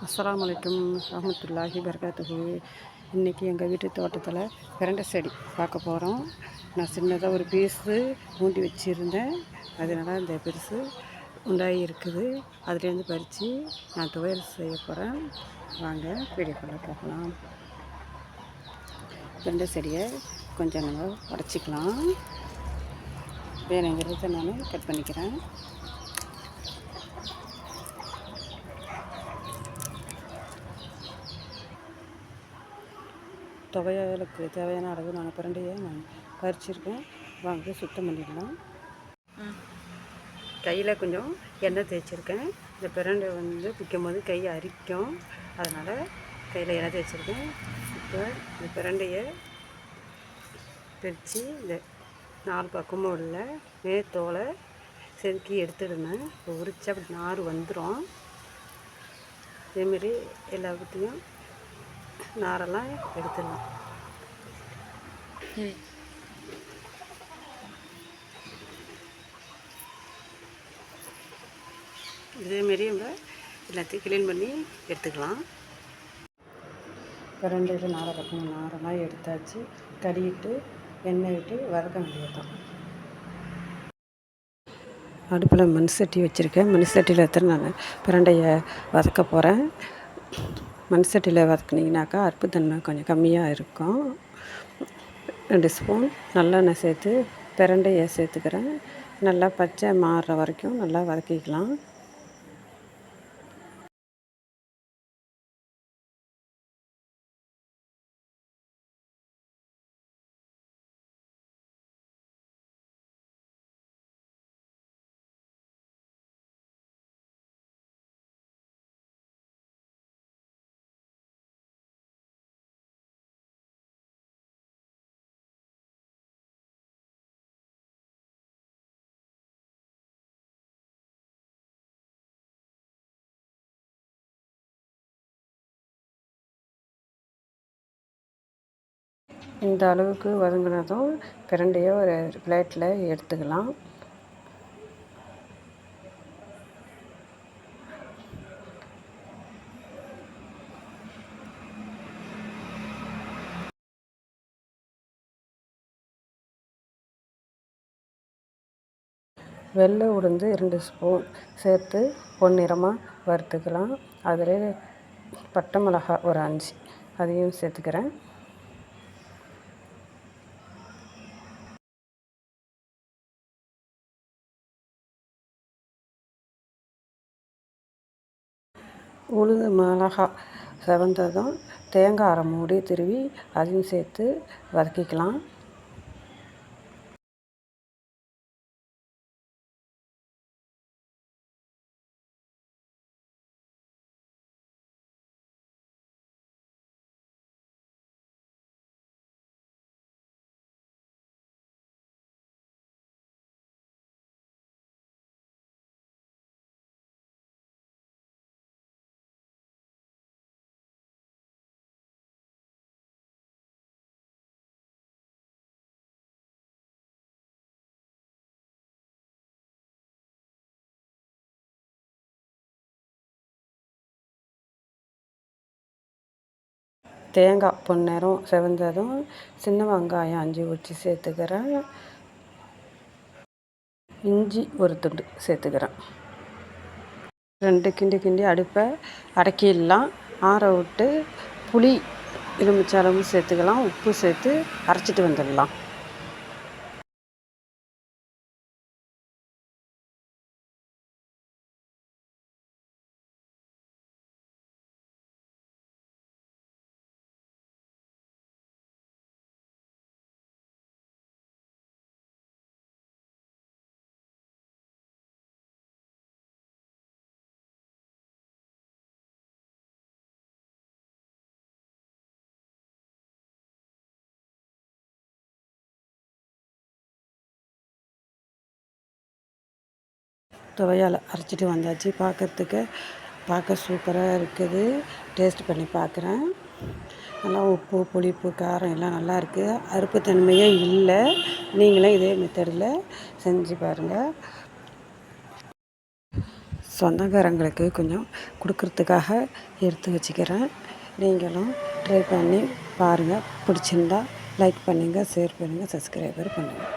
அஸ்ஸலாமு அலைக்கும் ரஹ்மத்துல்லாஹி பரகாத்துஹு. இன்றைக்கி எங்கள் வீட்டு தோட்டத்தில் பிரண்டை செடி பார்க்க போகிறோம். நான் சின்னதாக ஒரு பீஸு ஊண்டி வச்சுருந்தேன். அதனால் இந்த பெருசு உண்டாகி இருக்குது. அதுலேருந்து பறித்து நான் துவையல் செய்ய போகிறேன். வாங்க வீடியோக்குள்ளே போகலாம். பிரண்டை செடியை கொஞ்சம் நம்ம உடச்சிக்கலாம். வேணுங்கிறத நான் கட் பண்ணிக்கிறேன். துவையலுக்கு தேவையான அளவு நான் பிரண்டையை நான் பறிச்சிருக்கேன். வாங்க சுத்தம் பண்ணிடலாம். கையில் கொஞ்சம் எண்ணெய் தேய்ச்சிருக்கேன். இந்த பிரண்டை பிக்கும் போது கையை அரிக்கும், அதனால் கையில் எண்ணெய் தேய்ச்சிருக்கேன். இப்போ இந்த பிரண்டையை பிரித்து இந்த 4 பக்கமும் உள்ள மேத்தோலை செதுக்கி எடுத்துடுவேன். இப்போ உரிச்சா அப்படி நார் வந்துடும். இதேமாரி எல்லாத்தையும் நாரெல்லாம் எடுத்துடலாம். இதேமாரி நம்ம எல்லாத்தையும் க்ளீன் பண்ணி எடுத்துக்கலாம். பிரண்டையில் நாரை பக்கம் நாரெல்லாம் எடுத்தாச்சு. கடிக்கிட்டு எண்ணெய் விட்டு வதக்க வேண்டியதுதான். அடுப்பில் மண் சட்டி வச்சுருக்கேன். மண் சட்டியில் எடுத்து நான் பிரண்டையை வதக்க போகிறேன். மண் சட்டியில் வதக்குனிங்கனாக்கா அறுப்புத்தன்மை கொஞ்சம் கம்மியாக இருக்கும். 2 ஸ்பூன் நல்லெண்ணெய் சேர்த்து பிரண்டையை சேர்த்துக்கிறேன். நல்லா பச்சை மாறுற வரைக்கும் நல்லா வதக்கிக்கலாம். இந்த அளவுக்கு வதங்கினதும் பிரண்டையை ஒரு பிளேட்டில் எடுத்துக்கலாம். வெள்ளை உளுந்து 2 ஸ்பூன் சேர்த்து பொன்னிறமாக வறுத்துக்கலாம். அதில் பட்டை மிளகாய் ஒரு 5 அதையும் சேர்த்துக்கிறேன். உளுந்து மிளகாய் செவந்ததும் தேங்காய் அரை மூடி திருவி அதையும் சேர்த்து வதக்கிக்கலாம். தேங்காய் பொன்னிறம் செவந்ததும் சின்ன வெங்காயம் 5 உரித்து சேர்த்துக்கிறேன். இஞ்சி ஒரு துண்டு சேர்த்துக்கிறேன். 2 கிண்டி அடுப்பை அடக்கிடலாம். ஆற விட்டு புளி எலுமிச்சளவு சேர்த்துக்கலாம். உப்பு சேர்த்து அரைச்சிட்டு வந்துடலாம். துவையால் அரைச்சிட்டு வந்தாச்சு. பார்க்க சூப்பராக இருக்குது. டேஸ்ட் பண்ணி பார்க்குறேன். நல்லா உப்பு புளிப்பு காரம் எல்லாம் நல்லா இருக்குது. அறுப்புத்தன்மையே இல்லை. நீங்களும் இதே மெத்தடில் செஞ்சு பாருங்கள். சொந்தக்காரங்களுக்கு கொஞ்சம் கொடுக்கறதுக்காக எடுத்து வச்சுக்கிறேன். நீங்களும் ட்ரை பண்ணி பாருங்கள். பிடிச்சிருந்தா லைக் பண்ணுங்கள், ஷேர் பண்ணுங்கள், சப்ஸ்கிரைபர் பண்ணுங்கள்.